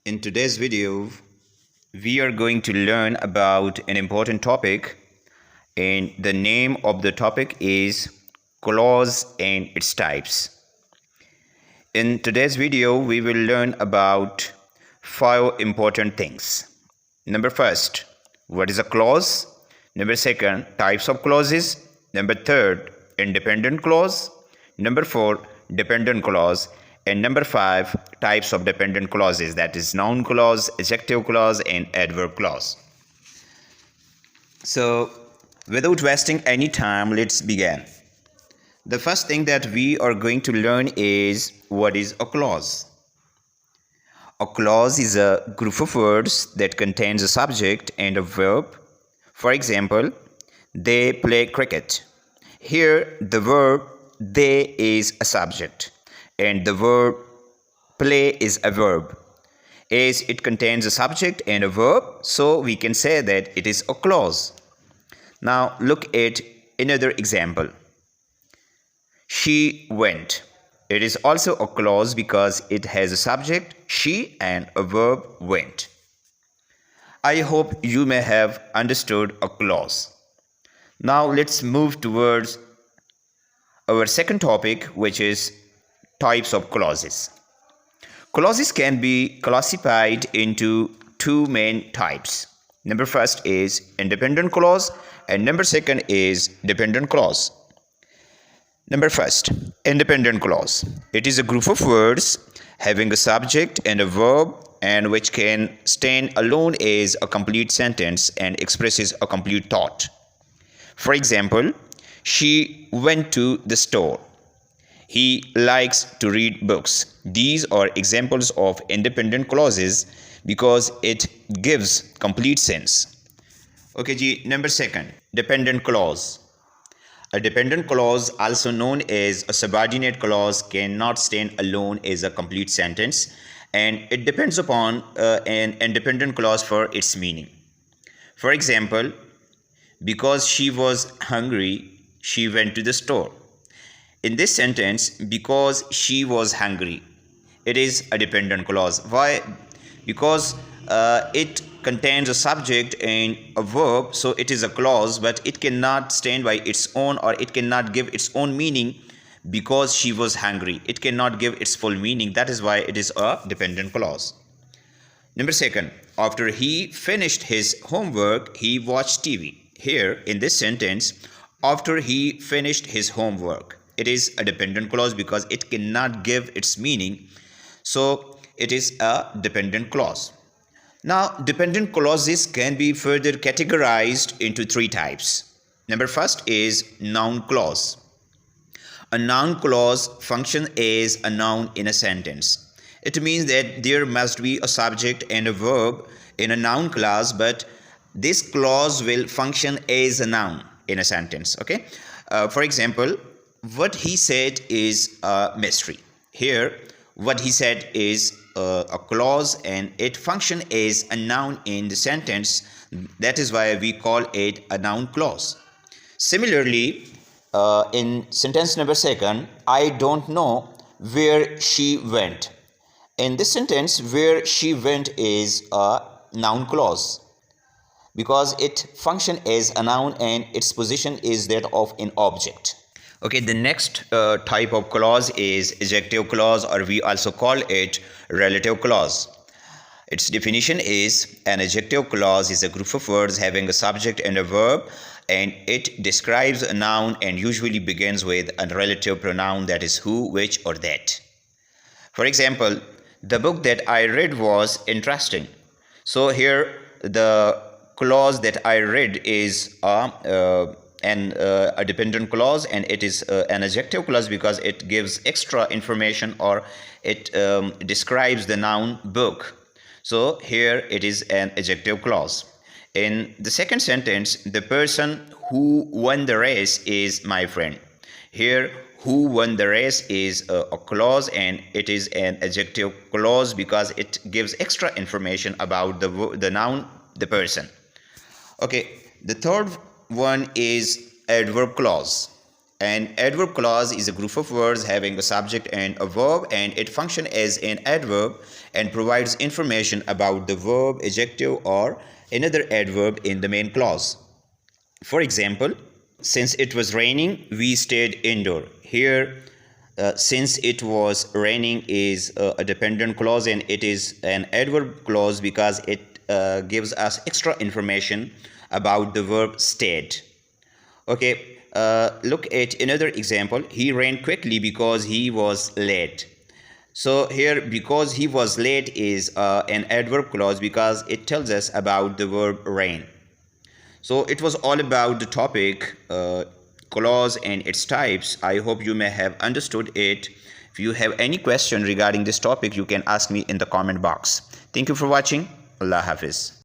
In today's video, we are going to learn about an important topic, and the name of the topic is clause and its types. In today's video, we will learn about 5 important things. Number first, what is a clause? Number second, types of clauses. Number third, independent clause. Number 4, dependent clause. And number 5, types of dependent clauses, that is noun clause, adjective clause, and adverb clause. So without wasting any time, let's begin. The first thing that we are going to learn is what is a clause. A clause is a group of words that contains a subject and a verb. For example, they play cricket. Here the verb they is a subject and the verb play is a verb. As it contains a subject and a verb, so we can say that it is a clause. Now look at another example. She went. It is also a clause because it has a subject, she, and a verb, went. I hope you may have understood a clause. Now let's move towards our second topic, which is types of clauses. Clauses can be classified into 2 main types. Number first is independent clause and number second is dependent clause. Number first, independent clause. It is a group of words having a subject and a verb and which can stand alone as a complete sentence and expresses a complete thought. For example, she went to the store. He likes to read books. These are examples of independent clauses because it gives complete sense. Okay, ji, number second, dependent clause. A dependent clause, also known as a subordinate clause, cannot stand alone as a complete sentence, and it depends upon an independent clause for its meaning. For example, because she was hungry, she went to the store. In this sentence, because she was hungry, it is a dependent clause. Why? Because it contains a subject and a verb, so it is a clause, but it cannot stand by its own, or it cannot give its own meaning. Because she was hungry, it cannot give its full meaning. That is why it is a dependent clause. Number second, after he finished his homework, he watched TV. Here in this sentence, after he finished his homework, it is a dependent clause because it cannot give its meaning, so it is a dependent clause. Now, dependent clauses can be further categorized into 3 types. Number first is noun clause. A noun clause functions as a noun in a sentence. It means that there must be a subject and a verb in a noun clause, but this clause will function as a noun in a sentence. Okay. For example, what he said is a mystery. Here, what he said is a clause and it functions as a noun in the sentence. That is why we call it a noun clause. Similarly, in sentence number second, I don't know where she went. In this sentence, where she went is a noun clause because it functions as a noun and its position is that of an object. Okay, the next type of clause is adjective clause, or we also call it relative clause. Its definition is an adjective clause is a group of words having a subject and a verb, and it describes a noun and usually begins with a relative pronoun, that is who, which, or that. For example, the book that I read was interesting. So here the clause that I read is a dependent clause, and it is an adjective clause because it gives extra information, or it describes the noun book. So here it is an adjective clause. In the second sentence, the person who won the race is my friend. Here, who won the race is a clause and it is an adjective clause because it gives extra information about the noun, the person. Okay, the third one is adverb clause. An adverb clause is a group of words having a subject and a verb, and it functions as an adverb and provides information about the verb, adjective, or another adverb in the main clause. For example, since it was raining, we stayed indoor. Here, since it was raining is a dependent clause, and it is an adverb clause because it gives us extra information about the verb stayed. Okay, look at another example. He ran quickly because he was late. So here, because he was late is an adverb clause because it tells us about the verb ran. So it was all about the topic clause and its types. I hope you may have understood it. If you have any question regarding this topic, you can ask me in the comment box. Thank you for watching. Allah Hafiz.